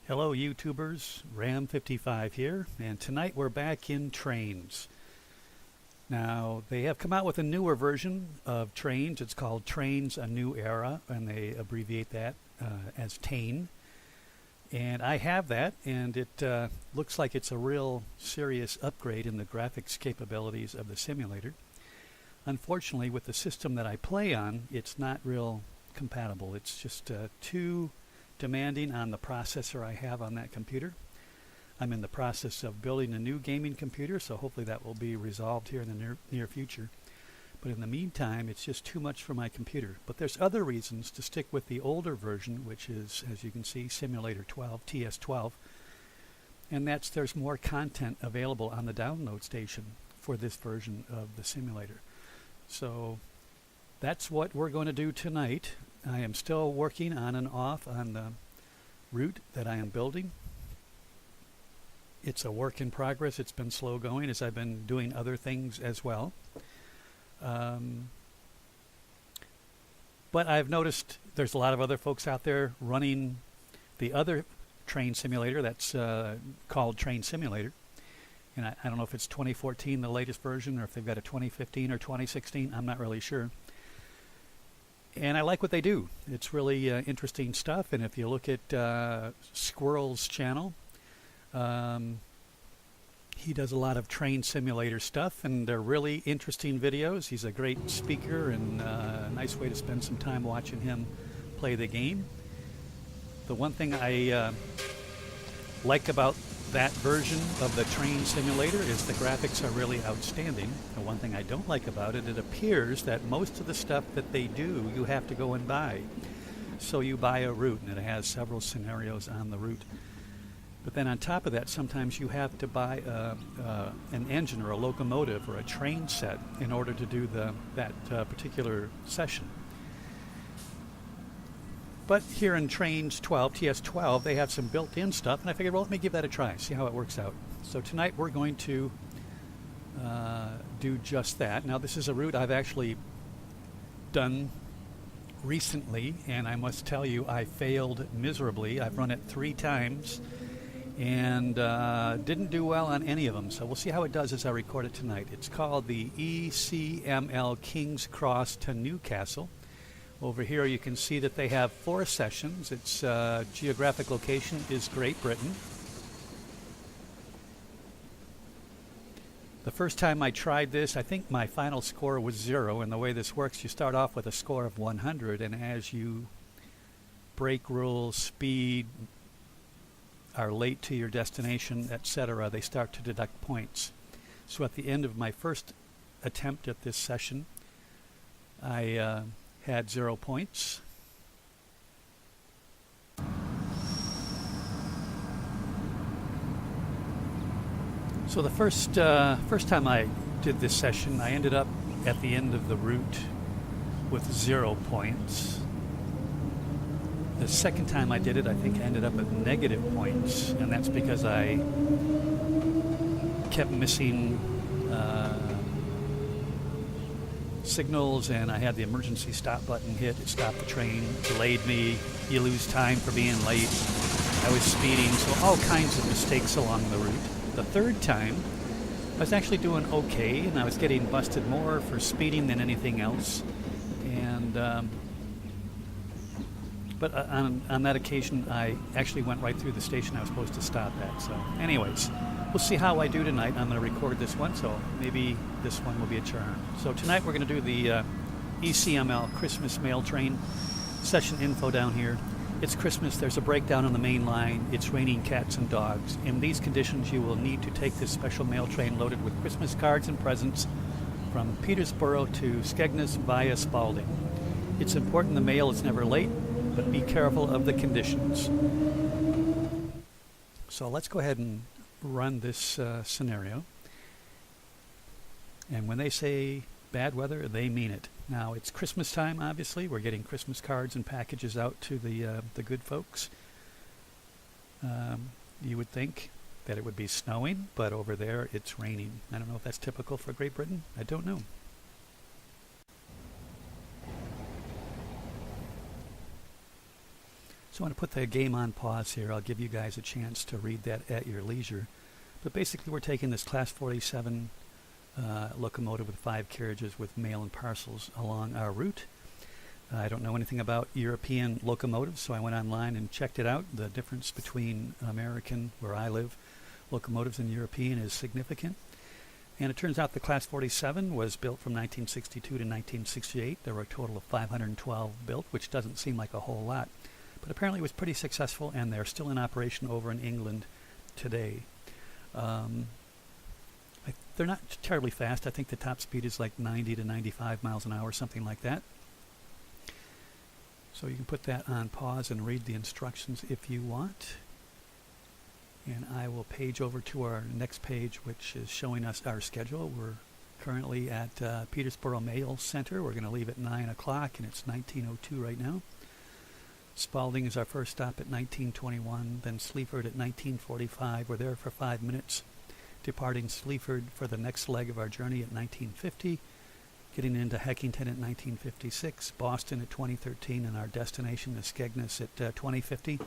Hello YouTubers, Ram55 here, and tonight we're back in Trains. Now, they have come out with a newer version of Trains. It's called Trains A New Era, and they abbreviate that as TANE. And I have that, and it looks like it's a real serious upgrade in the graphics capabilities of the simulator. Unfortunately, with the system that I play on, it's not real compatible. It's just too demanding on the processor I have on that computer. I'm in the process of building a new gaming computer, so hopefully that will be resolved here in the near future. But in the meantime, it's just too much for my computer. But there's other reasons to stick with the older version, which is, as you can see, Simulator 12, TS12. And there's more content available on the download station for this version of the simulator. So that's what we're going to do tonight. I am still working on and off on the route that I am building. It's a work in progress. It's been slow going as I've been doing other things as well. But I've noticed there's a lot of other folks out there running the other train simulator that's called Train Simulator. And I don't know if it's 2014, the latest version, or if they've got a 2015 or 2016. I'm not really sure. And I like what they do. It's really interesting stuff. And if you look at Squirrel's channel, he does a lot of train simulator stuff, and they're really interesting videos. He's a great speaker, and a nice way to spend some time watching him play the game. The one thing I like about that version of the train simulator is the graphics are really outstanding. The one thing I don't like about it, it appears that most of the stuff that they do you have to go and buy. So you buy a route, and it has several scenarios on the route. But then on top of that, sometimes you have to buy an engine or a locomotive or a train set in order to do that particular session. But here in Trains 12, TS12, they have some built-in stuff, and I figured, well, let me give that a try, see how it works out. So tonight we're going to do just that. Now, this is a route I've actually done recently, and I must tell you, I failed miserably. I've run it 3 times, and didn't do well on any of them. So we'll see how it does as I record it tonight. It's called the ECML King's Cross to Newcastle. Over here you can see that they have 4 sessions. Its geographic location is Great Britain. The first time I tried this, I think my final score was 0, and the way this works, you start off with a score of 100, and as you break rules, speed, are late to your destination, etc., they start to deduct points. So at the end of my first attempt at this session, I had 0 points. So the first time I did this session, I ended up at the end of the route with 0 points. The second time I did it, I think I ended up with negative points, and that's because I kept missing signals, and I had the emergency stop button hit. It stopped the train, delayed me. You lose time for being late. I was speeding, so all kinds of mistakes along the route. The third time, I was actually doing okay, and I was getting busted more for speeding than anything else. And but on that occasion, I actually went right through the station I was supposed to stop at. So anyways, we'll see how I do tonight. I'm going to record this one, so maybe this one will be a charm. So tonight we're going to do the ECML Christmas Mail Train session info down here. It's Christmas. There's a breakdown on the main line. It's raining cats and dogs. In these conditions, you will need to take this special mail train loaded with Christmas cards and presents from Peterborough to Skegness via Spalding. It's important the mail is never late, but be careful of the conditions. So let's go ahead and run this scenario. And when they say bad weather, they mean it. Now, it's Christmas time, obviously. We're getting Christmas cards and packages out to the good folks. You would think that it would be snowing, but over there it's raining. I don't know if that's typical for Great Britain. I don't know. So I'm going to put the game on pause here. I'll give you guys a chance to read that at your leisure. But basically we're taking this Class 47 locomotive with 5 carriages with mail and parcels along our route. I don't know anything about European locomotives, so I went online and checked it out. The difference between American, where I live, locomotives and European is significant. And it turns out the Class 47 was built from 1962 to 1968. There were a total of 512 built, which doesn't seem like a whole lot. But apparently it was pretty successful, and they're still in operation over in England today. They're not terribly fast. I think the top speed is like 90 to 95 miles an hour, something like that. So you can put that on pause and read the instructions if you want. And I will page over to our next page, which is showing us our schedule. We're currently at Petersboro Mail Center. We're going to leave at 9 o'clock, and it's 19:02 right now. Spalding is our first stop at 19:21, then Sleaford at 19:45. We're there for 5 minutes, departing Sleaford for the next leg of our journey at 19:50, getting into Heckington at 19:56, Boston at 20:13, and our destination is Skegness at 20:50.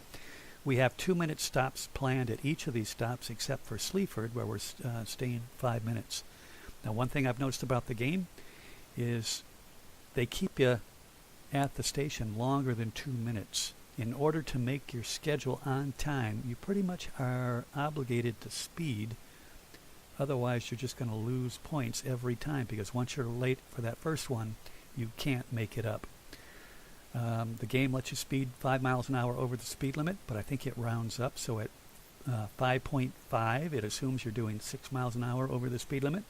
We have 2-minute stops planned at each of these stops except for Sleaford, where we're staying 5 minutes. Now, one thing I've noticed about the game is they keep you at the station longer than 2 minutes. In order to make your schedule on time, you pretty much are obligated to speed. Otherwise, you're just going to lose points every time, because once you're late for that first one, you can't make it up. The game lets you speed 5 miles an hour over the speed limit, but I think it rounds up. So at 5.5, it assumes you're doing 6 miles an hour over the speed limit.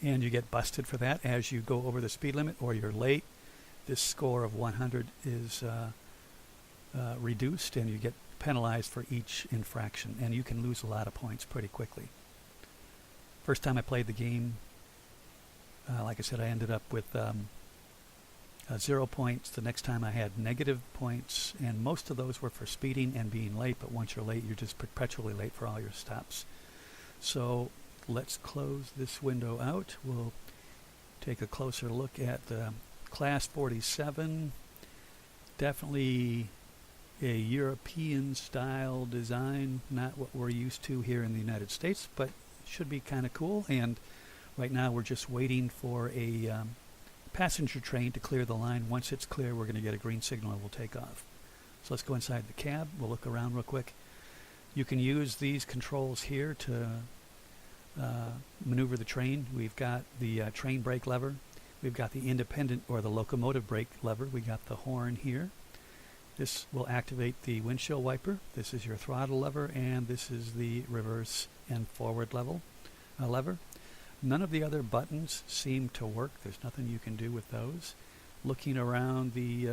And you get busted for that as you go over the speed limit, or you're late. This score of 100 is reduced, and you get penalized for each infraction, and you can lose a lot of points pretty quickly. First time I played the game, like I said, I ended up with 0 points. The next time I had negative points, and most of those were for speeding and being late, but once you're late, you're just perpetually late for all your stops. So let's close this window out. We'll take a closer look at the Class 47. Definitely a European style design, not what we're used to here in the United States, but should be kind of cool. And right now we're just waiting for a passenger train to clear the line. Once it's clear, we're going to get a green signal and we'll take off. So let's go inside the cab. We'll look around real quick. You can use these controls here to maneuver the train. We've got the train brake lever. We've got the independent or the locomotive brake lever. We got the horn here. This will activate the windshield wiper. This is your throttle lever, and this is the reverse and forward lever. None of the other buttons seem to work. There's nothing you can do with those. Looking around the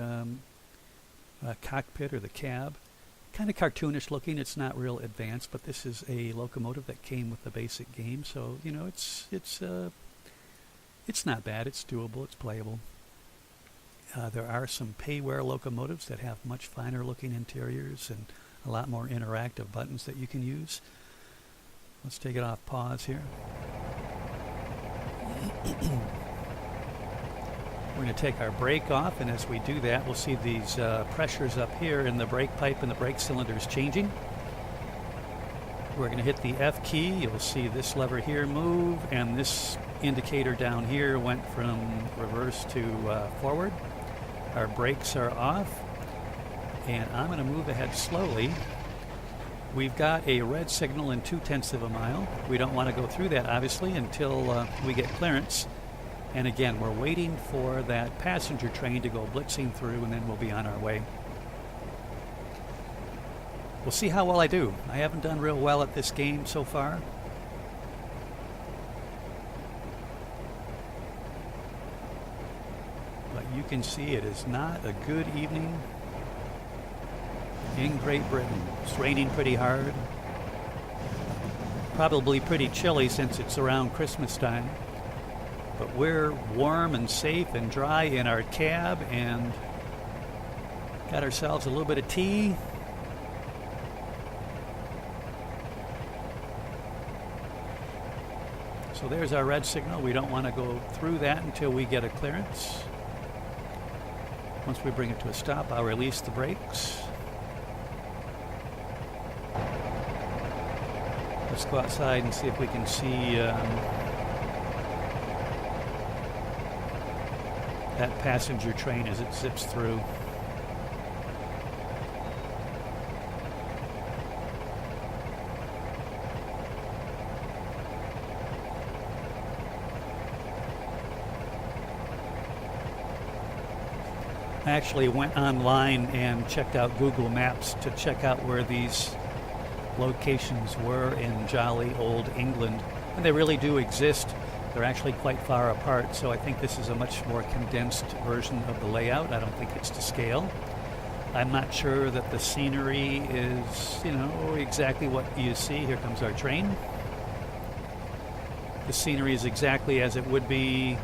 cockpit or the cab, kind of cartoonish looking. It's not real advanced, but this is a locomotive that came with the basic game, so you know it's not bad. It's doable. It's playable. There are some payware locomotives that have much finer looking interiors and a lot more interactive buttons that you can use. Let's take it off pause here. We're going to take our brake off, and as we do that, we'll see these pressures up here in the brake pipe and the brake cylinders changing. We're going to hit the F key. You'll see this lever here move, and this indicator down here went from reverse to forward. Our brakes are off, and I'm going to move ahead slowly. We've got a red signal in 0.2 of a mile. We don't want to go through that, obviously, until we get clearance. And again, we're waiting for that passenger train to go blitzing through, and then we'll be on our way. We'll see how well I do. I haven't done real well at this game so far. But you can see it is not a good evening in Great Britain. It's raining pretty hard. Probably pretty chilly since it's around Christmas time. But we're warm and safe and dry in our cab, and got ourselves a little bit of tea. So there's our red signal. We don't want to go through that until we get a clearance. Once we bring it to a stop, I'll release the brakes. Let's go outside and see if we can see that passenger train as it zips through. I actually went online and checked out Google Maps to check out where these locations were in jolly old England, and they really do exist. They're actually quite far apart, so I think this is a much more condensed version of the layout. I don't think it's to scale. I'm not sure that the scenery is, exactly what you see. Here comes our train. The scenery is exactly as it would be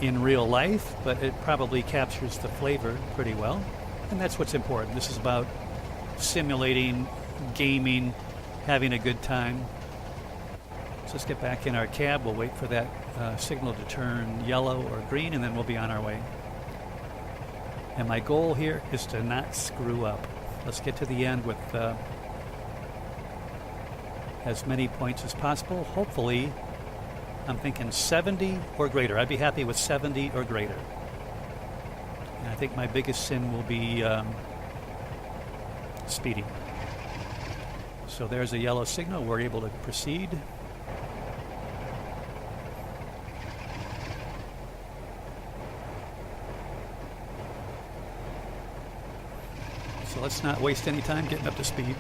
in real life, but it probably captures the flavor pretty well, and that's what's important. This is about simulating, gaming, having a good time. So let's get back in our cab. We'll wait for that signal to turn yellow or green, and then we'll be on our way. And my goal here is to not screw up. Let's get to the end with as many points as possible. Hopefully, I'm thinking 70 or greater. I'd be happy with 70 or greater. And I think my biggest sin will be speeding. So there's a yellow signal. We're able to proceed. So let's not waste any time getting up to speed.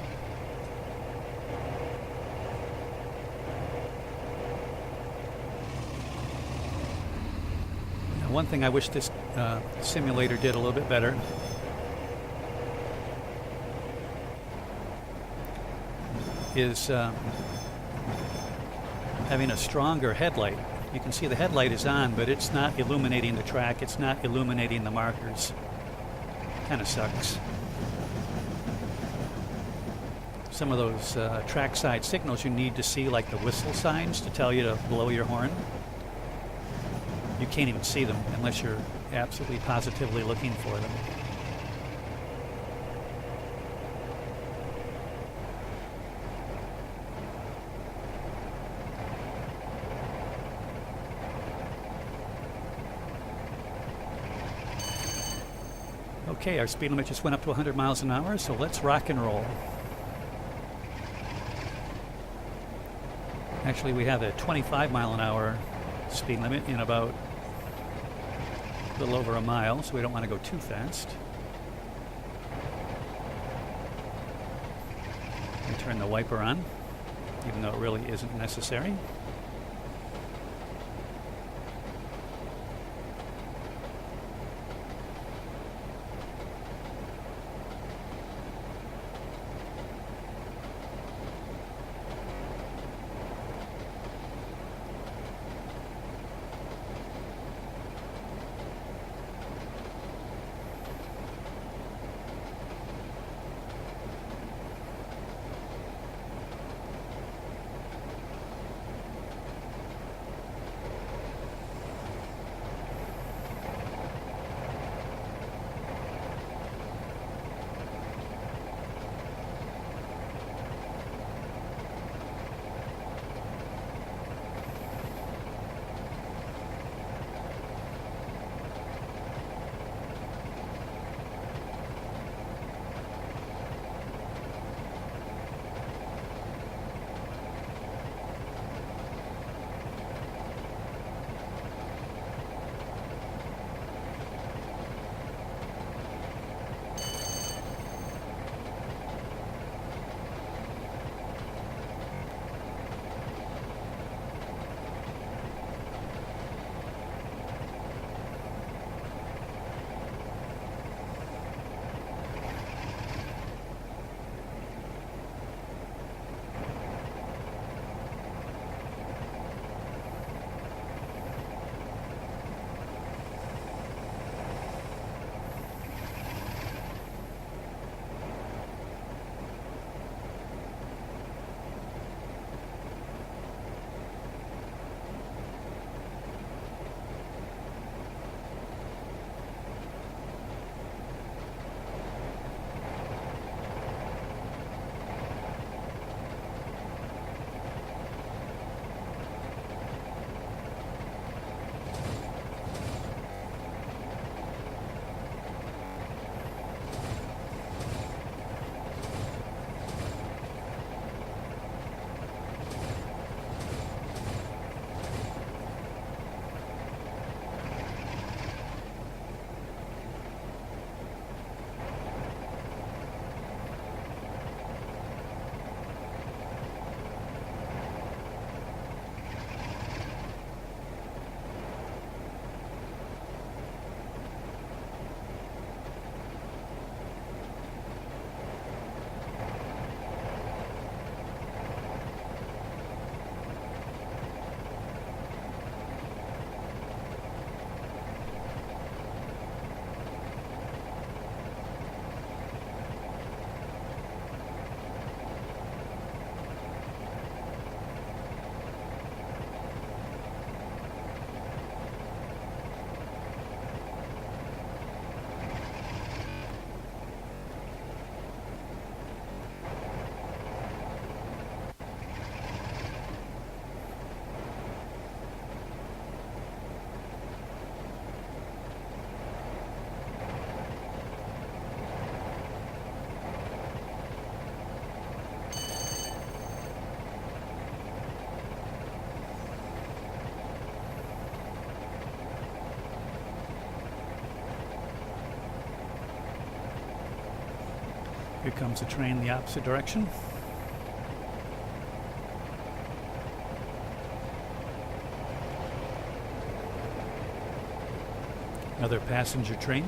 One thing I wish this simulator did a little bit better is having a stronger headlight. You can see the headlight is on, but it's not illuminating the track. It's not illuminating the markers. Kind of sucks. Some of those trackside signals you need to see, like the whistle signs to tell you to blow your horn. You can't even see them unless you're absolutely positively looking for them. Okay, our speed limit just went up to 100 miles an hour, so let's rock and roll. Actually, we have a 25 mile an hour speed limit in about a little over a mile, so we don't want to go too fast. We turn the wiper on, even though it really isn't necessary. Here comes a train in the opposite direction. Another passenger train.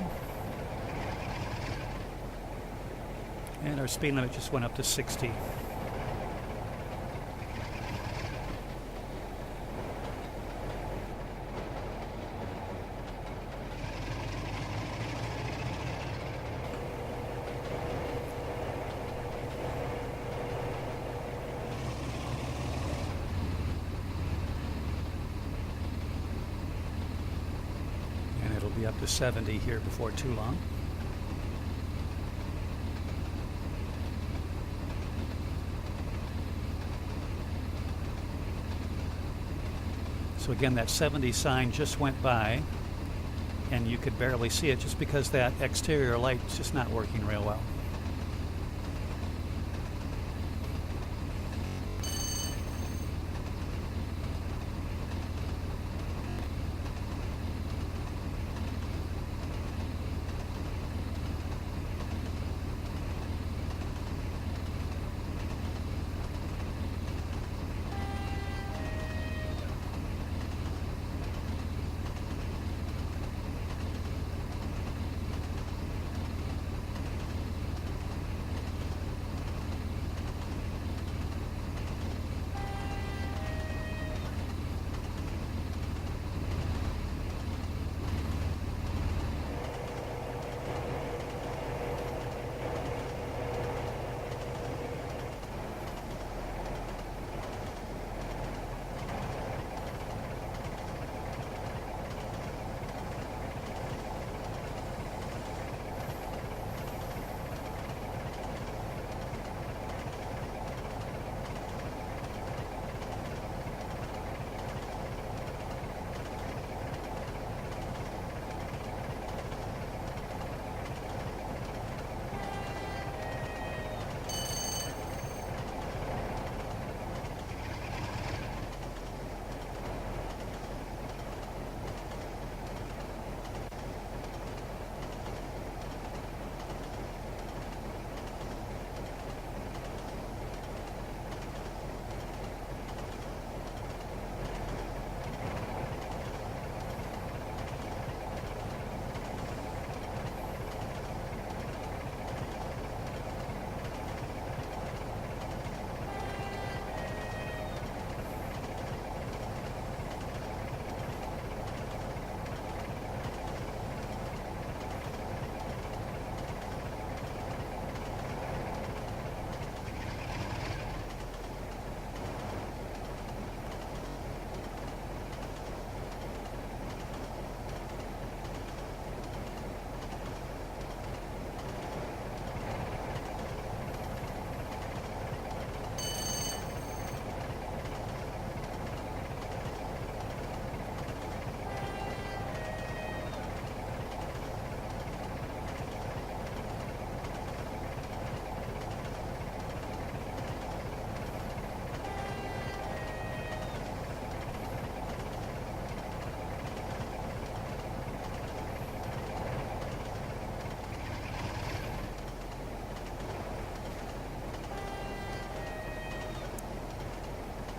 And our speed limit just went up to 60. And it'll be up to 70 here before too long. So again, that 70 sign just went by, and you could barely see it just because that exterior light's just not working real well.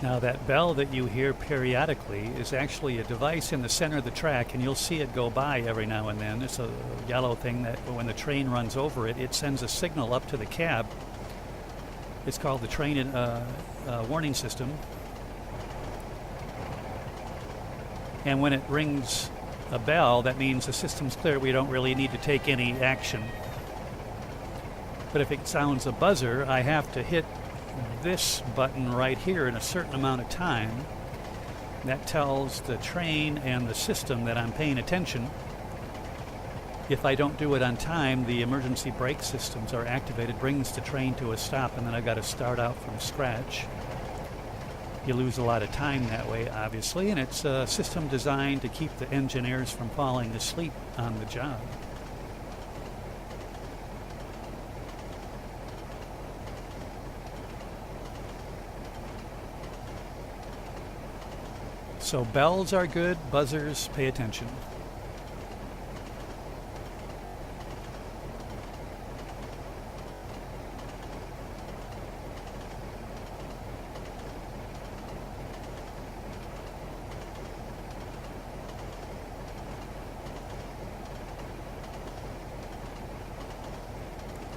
Now that bell that you hear periodically is actually a device in the center of the track, and you'll see it go by every now and then. It's a yellow thing that when the train runs over it, it sends a signal up to the cab. It's called the train warning system. And when it rings a bell, that means the system's clear. We don't really need to take any action. But if it sounds a buzzer, I have to hit this button right here in a certain amount of time. That tells the train and the system that I'm paying attention. If I don't do it on time, the emergency brake systems are activated, brings the train to a stop, and then I've got to start out from scratch. You lose a lot of time that way, obviously, and it's a system designed to keep the engineers from falling asleep on the job. So bells are good, buzzers, pay attention.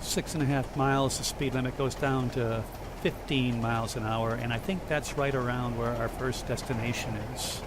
6.5 miles, the speed limit goes down to 15 miles an hour, and I think that's right around where our first destination is.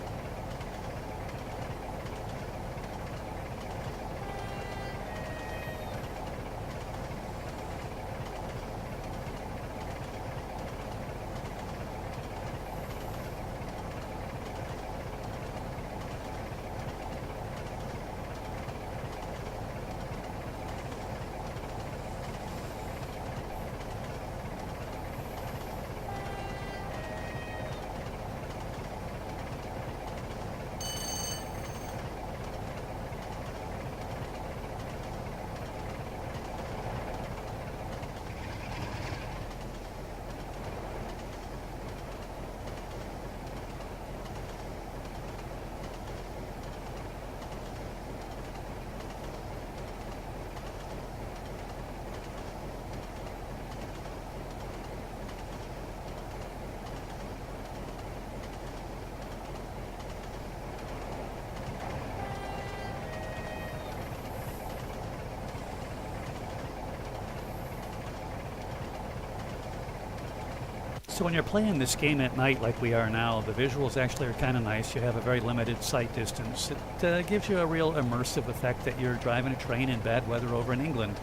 So when you're playing this game at night like we are now, the visuals actually are kind of nice. You have a very limited sight distance. It gives you a real immersive effect that you're driving a train in bad weather over in England.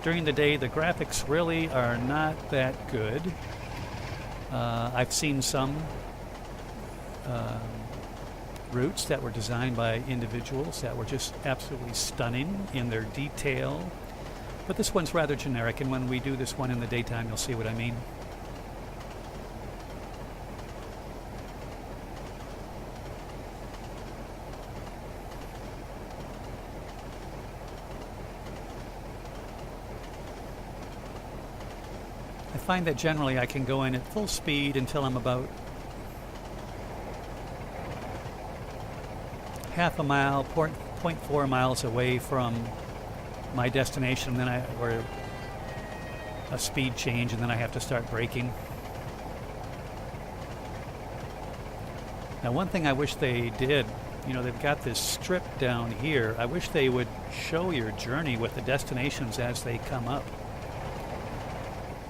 During the day, the graphics really are not that good. I've seen some routes that were designed by individuals that were just absolutely stunning in their detail. But this one's rather generic, and when we do this one in the daytime, you'll see what I mean. I find that generally I can go in at full speed until I'm about half a mile, 0.4 miles away from my destination, or a speed change, and then I have to start braking. Now, one thing I wish they did, they've got this strip down here. I wish they would show your journey with the destinations as they come up.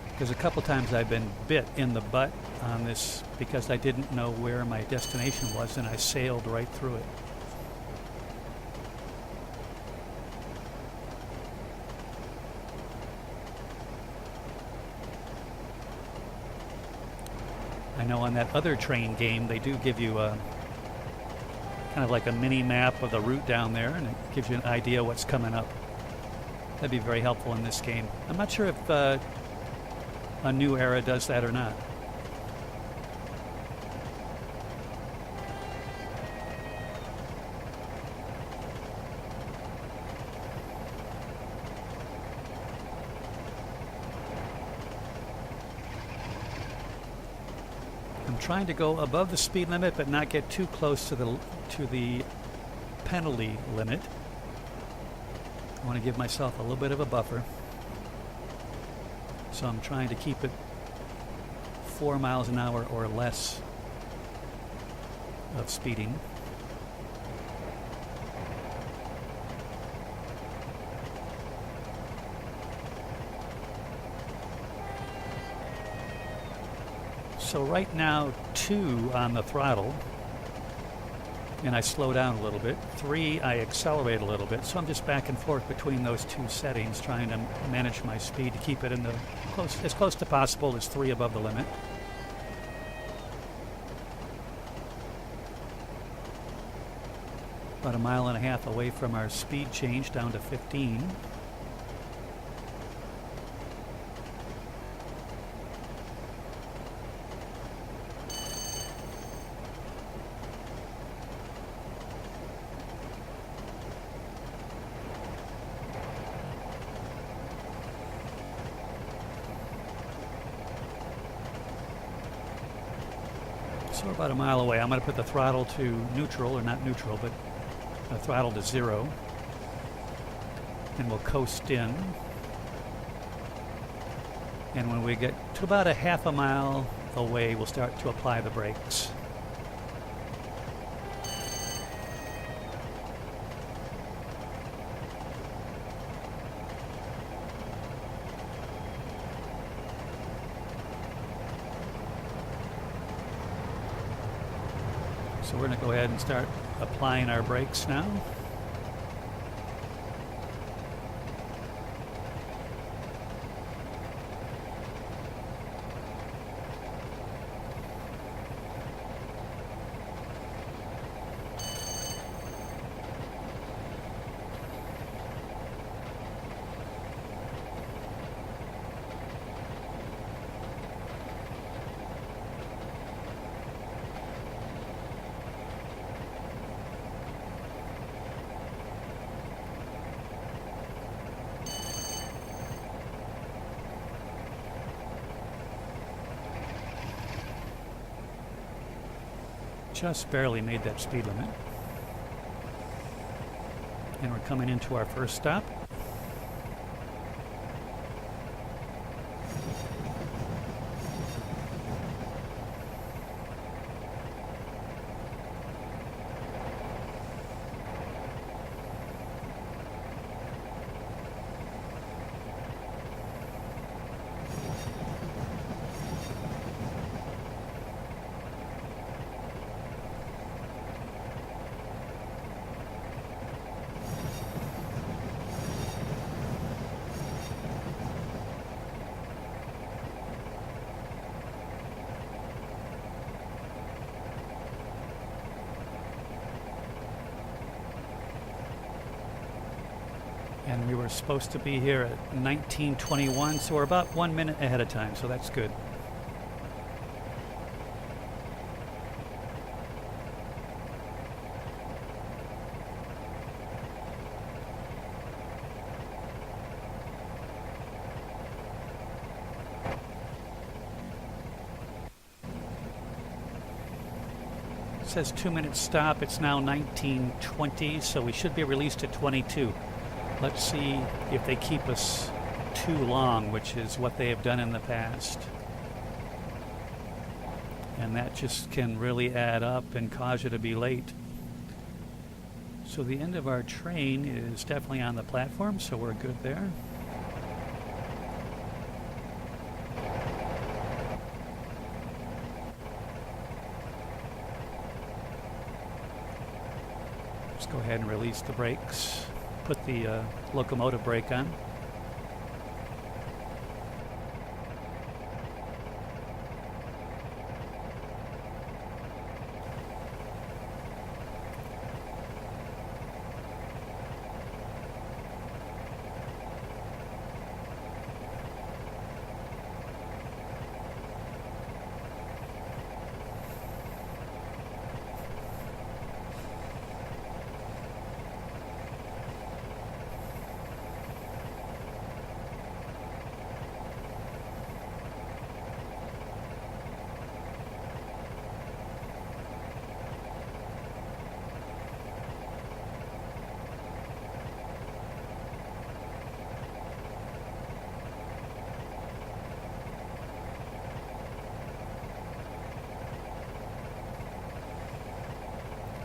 Because a couple times I've been bit in the butt on this because I didn't know where my destination was, and I sailed right through it. I know on that other train game they do give you a kind of like a mini map of the route down there, and it gives you an idea what's coming up. That'd be very helpful in this game. I'm not sure if a new era does that or not. I'm trying to go above the speed limit but not get too close to the penalty limit. I want to give myself a little bit of a buffer. So I'm trying to keep it 4 miles an hour or less of speeding. So right now 2 on the throttle, and I slow down a little bit. 3, I accelerate a little bit. So I'm just back and forth between those 2 settings, trying to manage my speed to keep it in the as close to possible as 3 above the limit. About 1.5 miles away from our speed change down to 15. So we're about 1 mile away. I'm going to put the throttle to neutral, or not neutral, but the throttle to 0. And we'll coast in. And when we get to about 1/2 mile away, we'll start to apply the brakes. So we're going to go ahead and start applying our brakes now. Just barely made that speed limit. And we're coming into our first stop. And we were supposed to be here at 1921, so we're about 1 minute ahead of time, so that's good. It says 2 minute stop. It's now 1920, so we should be released at 22. Let's see if they keep us too long, which is what they have done in the past. And that just can really add up and cause you to be late. So the end of our train is definitely on the platform, so we're good there. Let's go ahead and release the brakes. Put the locomotive brake on.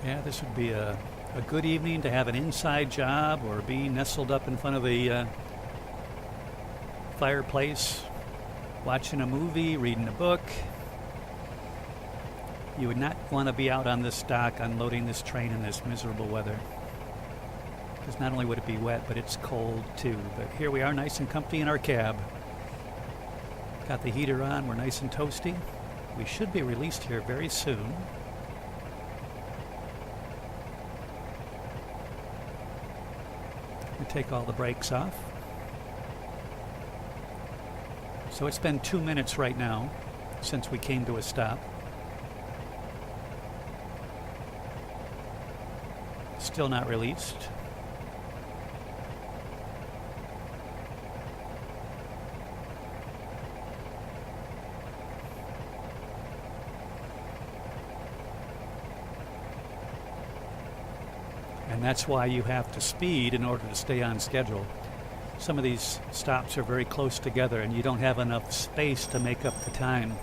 Yeah, this would be a good evening to have an inside job or be nestled up in front of a fireplace, watching a movie, reading a book. You would not want to be out on this dock unloading this train in this miserable weather. Because not only would it be wet, but it's cold too. But here we are, nice and comfy in our cab. Got the heater on, we're nice and toasty. We should be released here very soon. We take all the brakes off. So it's been 2 minutes right now since we came to a stop. Still not released. And that's why you have to speed in order to stay on schedule. Some of these stops are very close together and you don't have enough space to make up the time.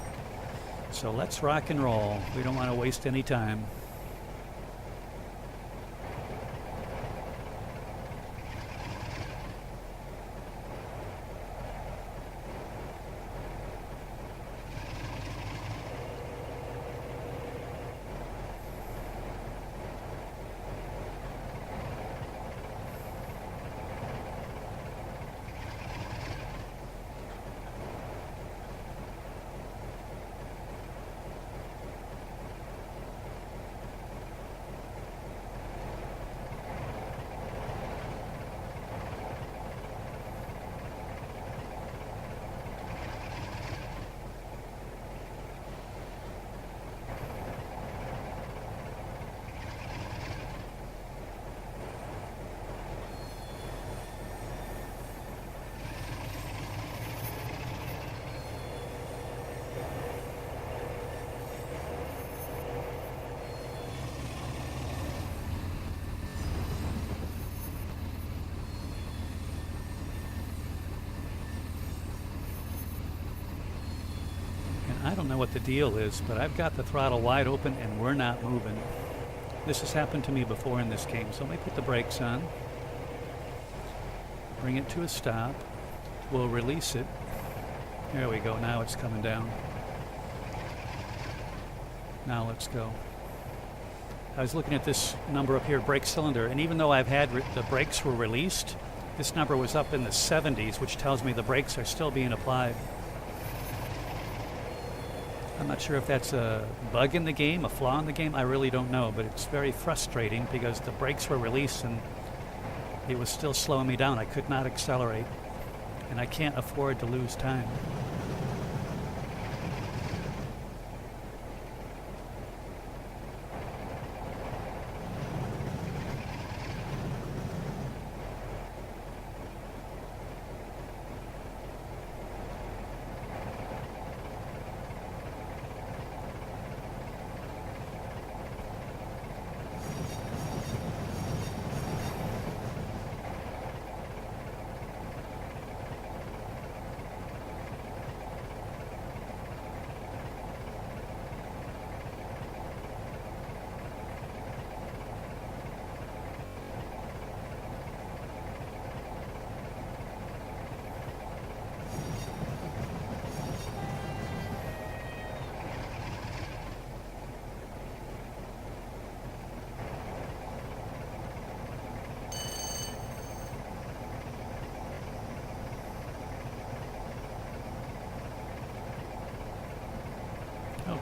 So let's rock and roll. We don't want to waste any time. don't know what the deal is, but I've got the throttle wide open and we're not moving. This has happened to me before in this game, so let me put the brakes on. Bring it to a stop. We'll release it. There we go, now it's coming down. Now let's go. I was looking at this number up here, brake cylinder, and even though I've had the brakes were released, this number was up in the 70s, which tells me the brakes are still being applied. I'm not sure if that's a bug in the game, a flaw in the game, I really don't know, but it's very frustrating because the brakes were released and it was still slowing me down. I could not accelerate, and I can't afford to lose time.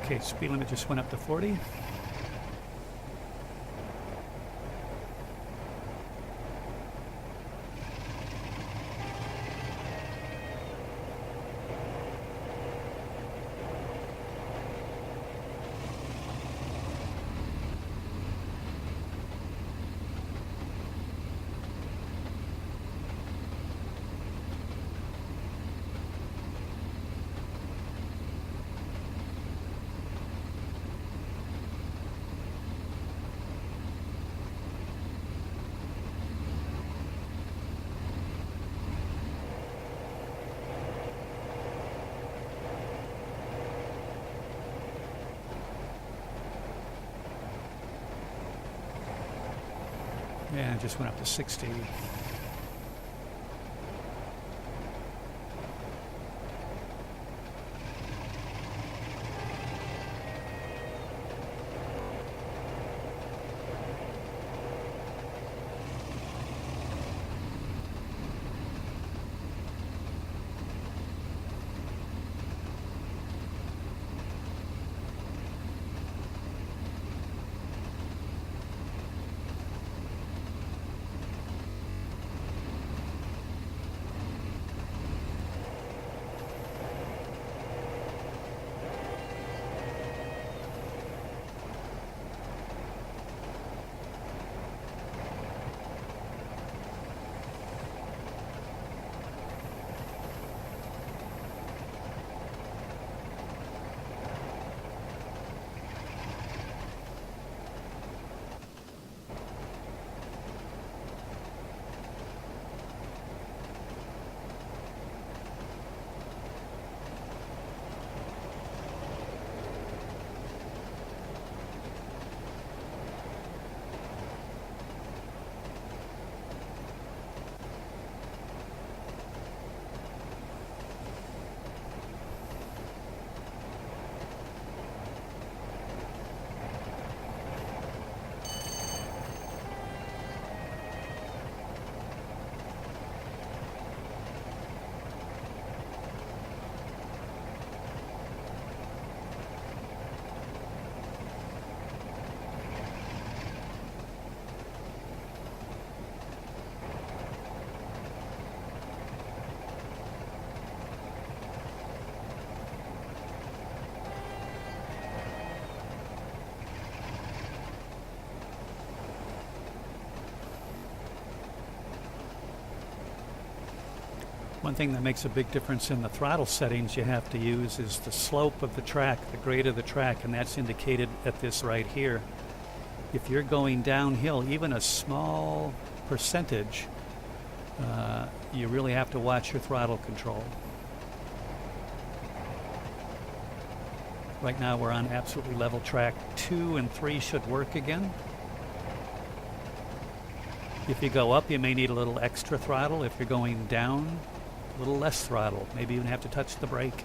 Okay, speed limit just went up to 40. Yeah, it just went up to 60. One thing that makes a big difference in the throttle settings you have to use is the slope of the track, the grade of the track, and that's indicated at this right here. If you're going downhill, even a small percentage, you really have to watch your throttle control. Right now we're on absolutely level track. 2 and 3 should work again. If you go up, you may need a little extra throttle. If you're going down, a little less throttle. Maybe even have to touch the brake.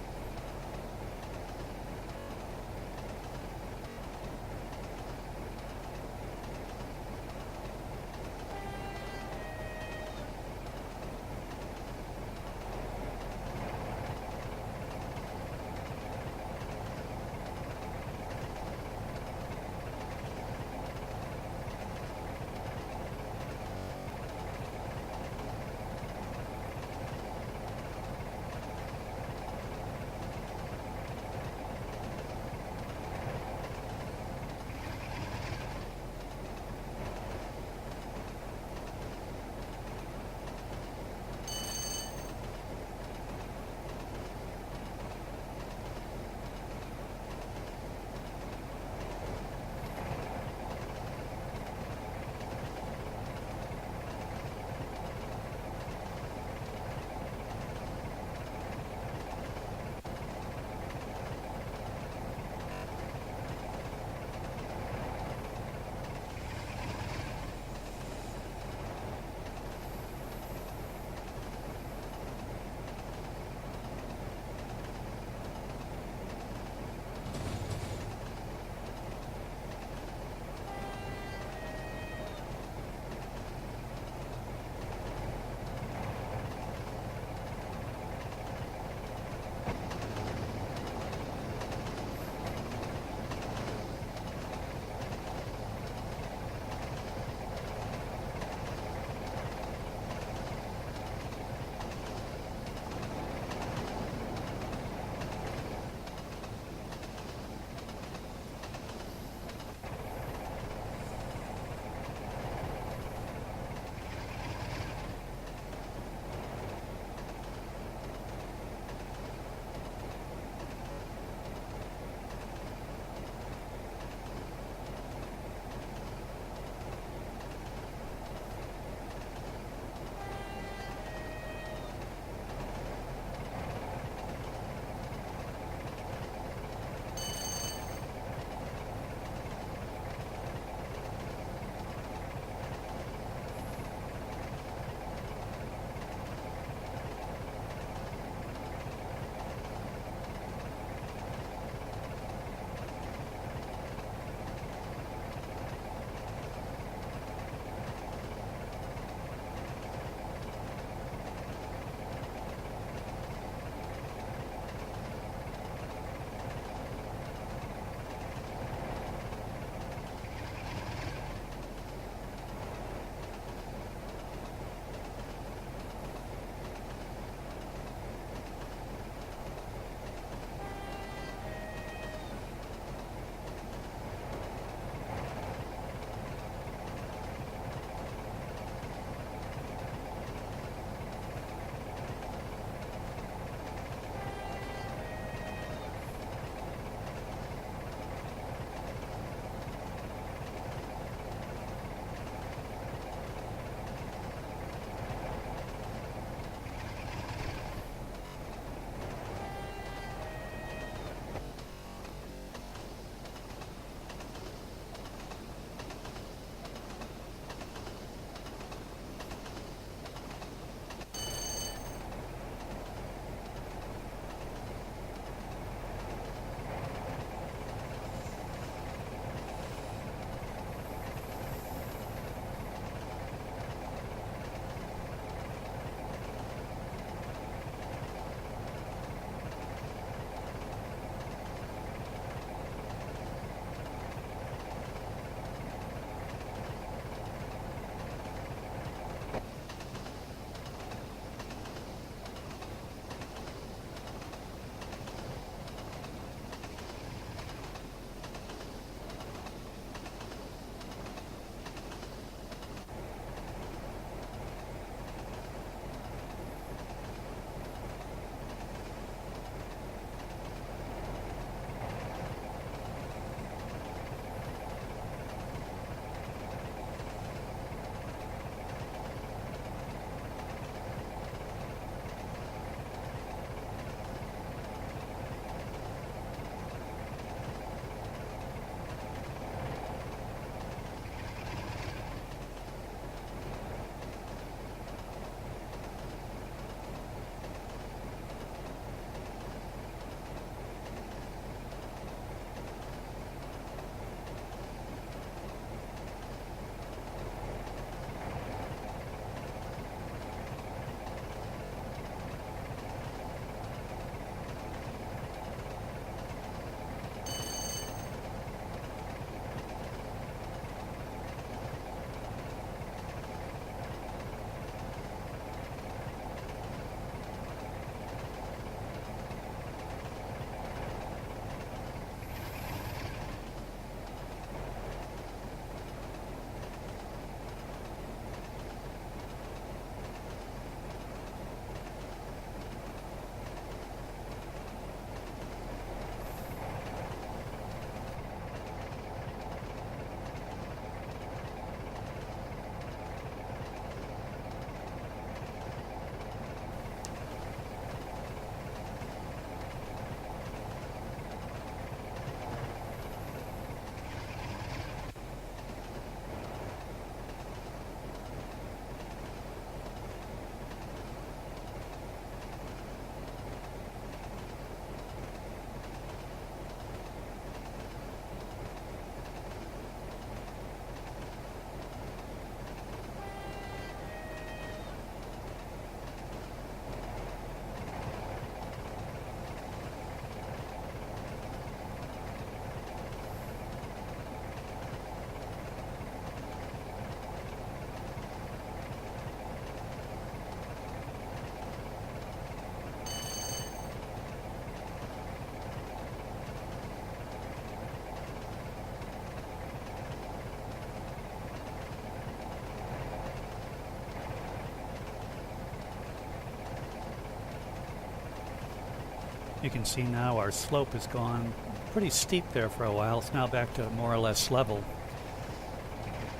You can see now our slope has gone pretty steep there for a while. It's now back to more or less level.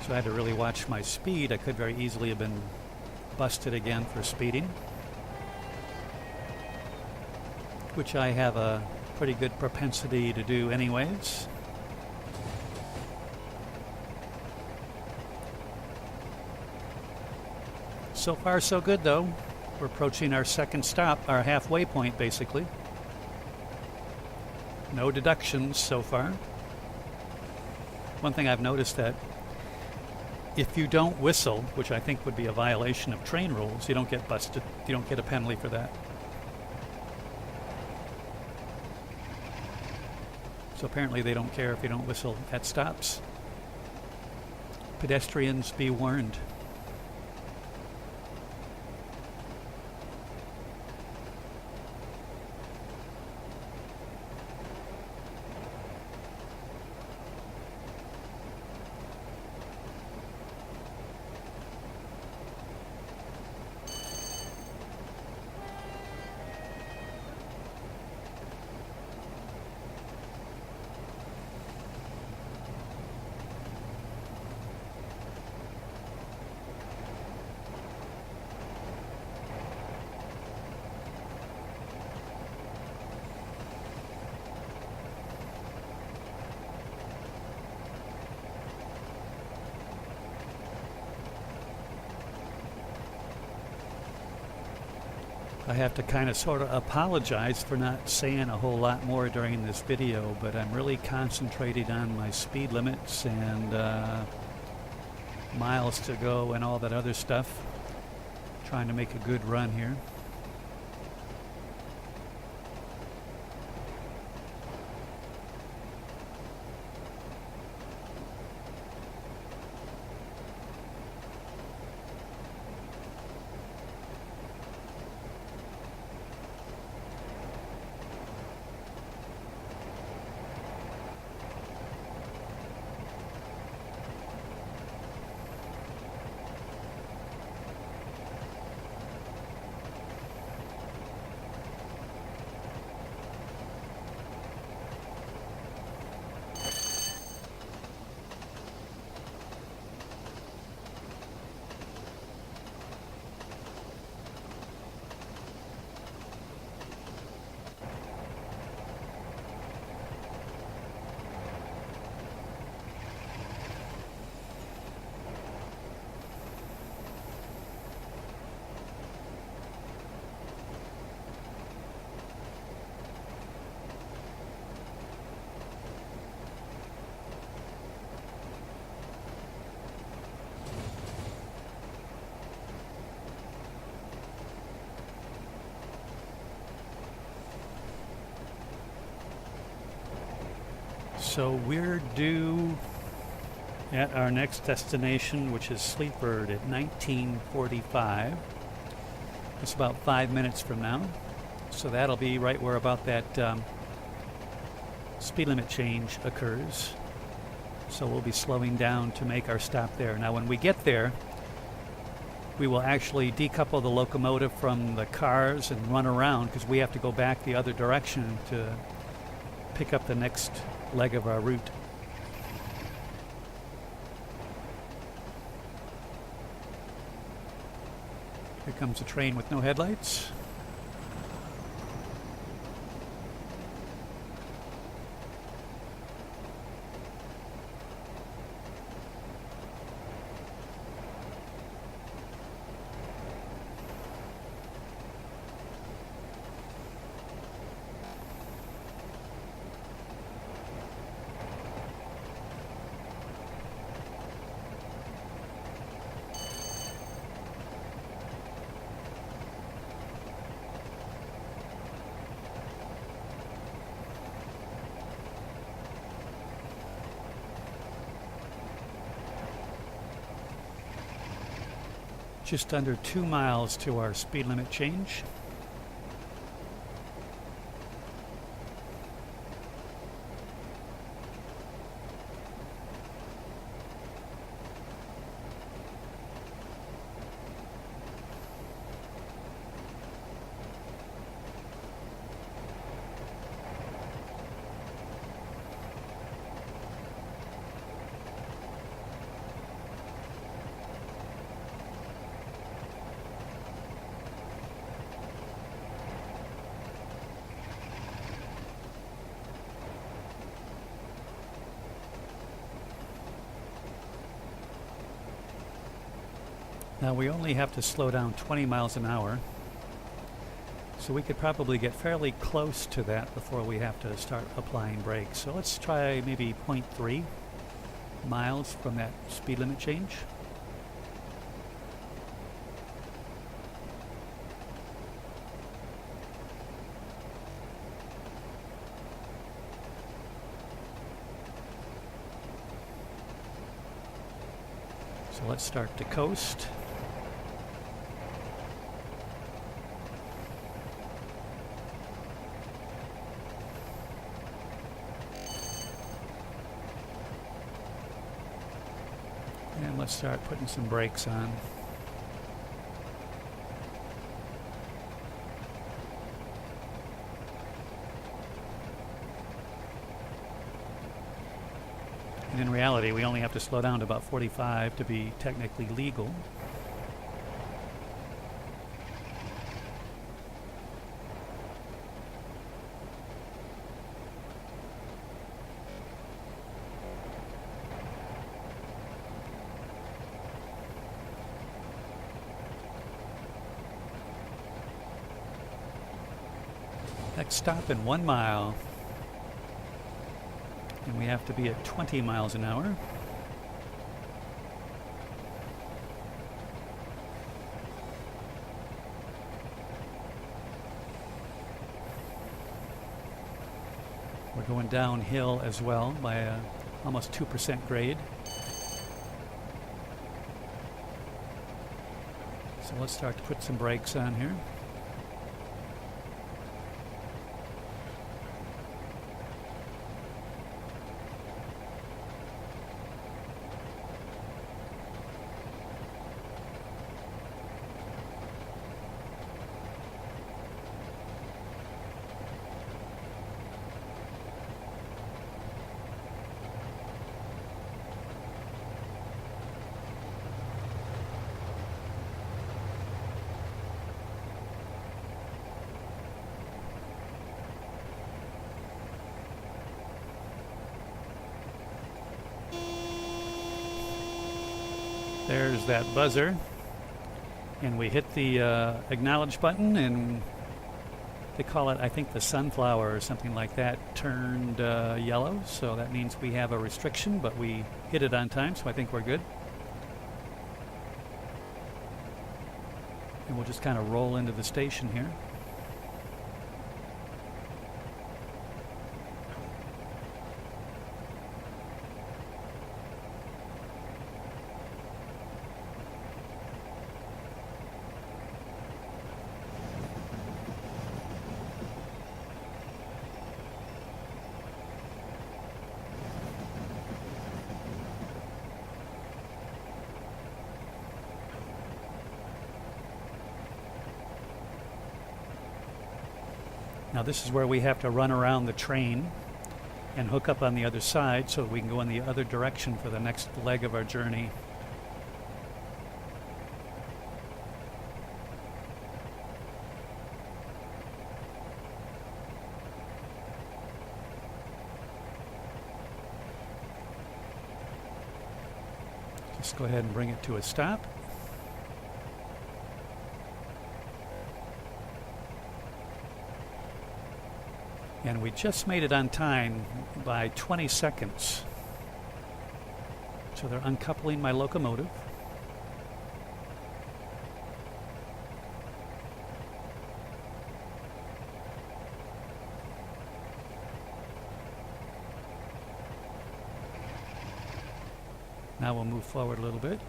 So I had to really watch my speed. I could very easily have been busted again for speeding, which I have a pretty good propensity to do anyways. So far so good though. We're approaching our second stop, our halfway point basically. No deductions so far. One thing I've noticed that if you don't whistle, which I think would be a violation of train rules, you don't get busted. You don't get a penalty for that. So apparently they don't care if you don't whistle at stops. Pedestrians be warned. I have to kind of sort of apologize for not saying a whole lot more during this video, but I'm really concentrating on my speed limits and miles to go and all that other stuff. Trying to make a good run here. So we're due at our next destination, which is Sleepbird, at 19:45. It's about 5 minutes from now. So that'll be right where about that speed limit change occurs. So we'll be slowing down to make our stop there. Now when we get there, we will actually decouple the locomotive from the cars and run around because we have to go back the other direction to pick up the next leg of our route. Here comes a train with no headlights. Just under 2 miles to our speed limit change. Now we only have to slow down 20 miles an hour, so we could probably get fairly close to that before we have to start applying brakes. So let's try maybe 0.3 miles from that speed limit change. So let's start to coast. And let's start putting some brakes on. And in reality, we only have to slow down to about 45 to be technically legal. Next stop in 1 mile. And we have to be at 20 miles an hour. We're going downhill as well by almost 2% grade. So let's start to put some brakes on here. There's that buzzer, and we hit the acknowledge button, and they call it, I think, the sunflower or something like that, turned yellow, so that means we have a restriction, but we hit it on time, so I think we're good. And we'll just kind of roll into the station here. Now this is where we have to run around the train and hook up on the other side so we can go in the other direction for the next leg of our journey. Just go ahead and bring it to a stop. And we just made it on time by 20 seconds. So they're uncoupling my locomotive. Now we'll move forward a little bit.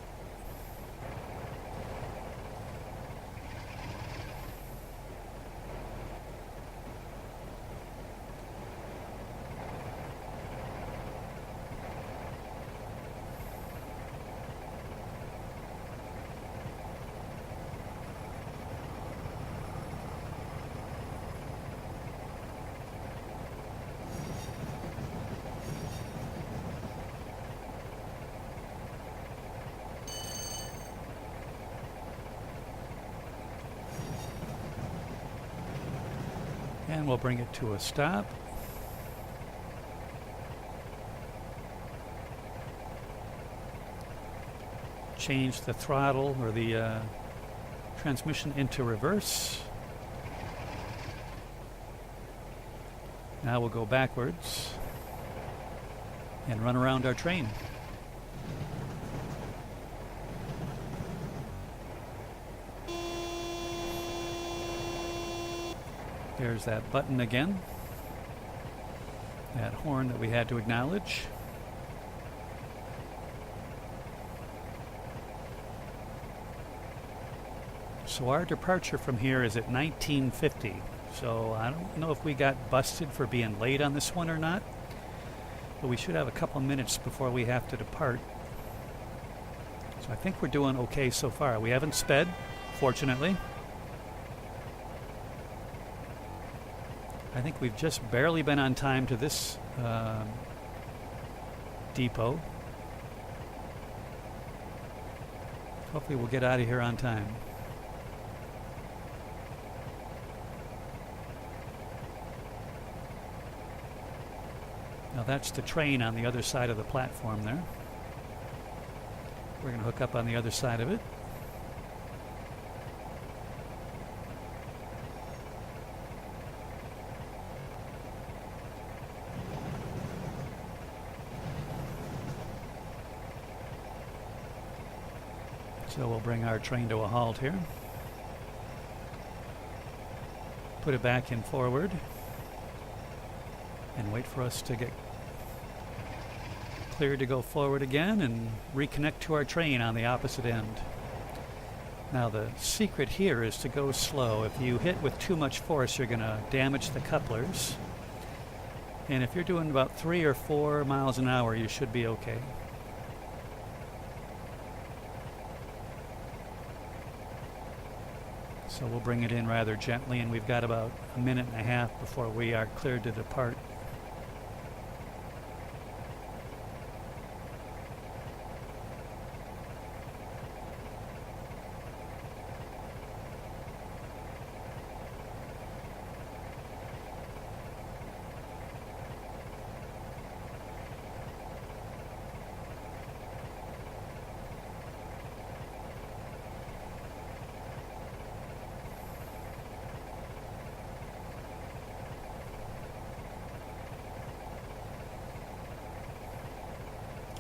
And we'll bring it to a stop. change the throttle or the transmission into reverse. Now we'll go backwards and run around our train. There's that button again, that horn that we had to acknowledge. So our departure from here is at 1950. So I don't know if we got busted for being late on this one or not, but we should have a couple minutes before we have to depart. So I think we're doing okay so far. We haven't sped, fortunately. I think we've just barely been on time to this depot. Hopefully we'll get out of here on time. Now that's the train on the other side of the platform there. We're going to hook up on the other side of it. So we'll bring our train to a halt here. Put it back in forward and wait for us to get cleared to go forward again and reconnect to our train on the opposite end. Now the secret here is to go slow. If you hit with too much force, you're going to damage the couplers. And if you're doing about 3 or 4 miles an hour, you should be okay. So we'll bring it in rather gently, and we've got about a minute and a half before we are cleared to depart.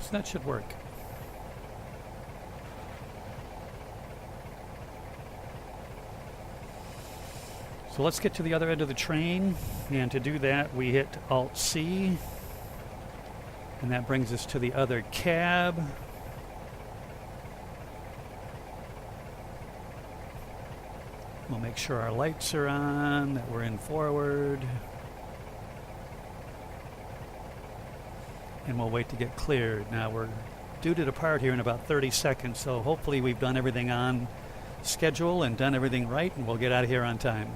So that should work. So let's get to the other end of the train, and to do that we hit Alt-C, and that brings us to the other cab. We'll make sure our lights are on, that we're in forward. And we'll wait to get cleared. Now we're due to depart here in about 30 seconds, so hopefully we've done everything on schedule and done everything right, and we'll get out of here on time.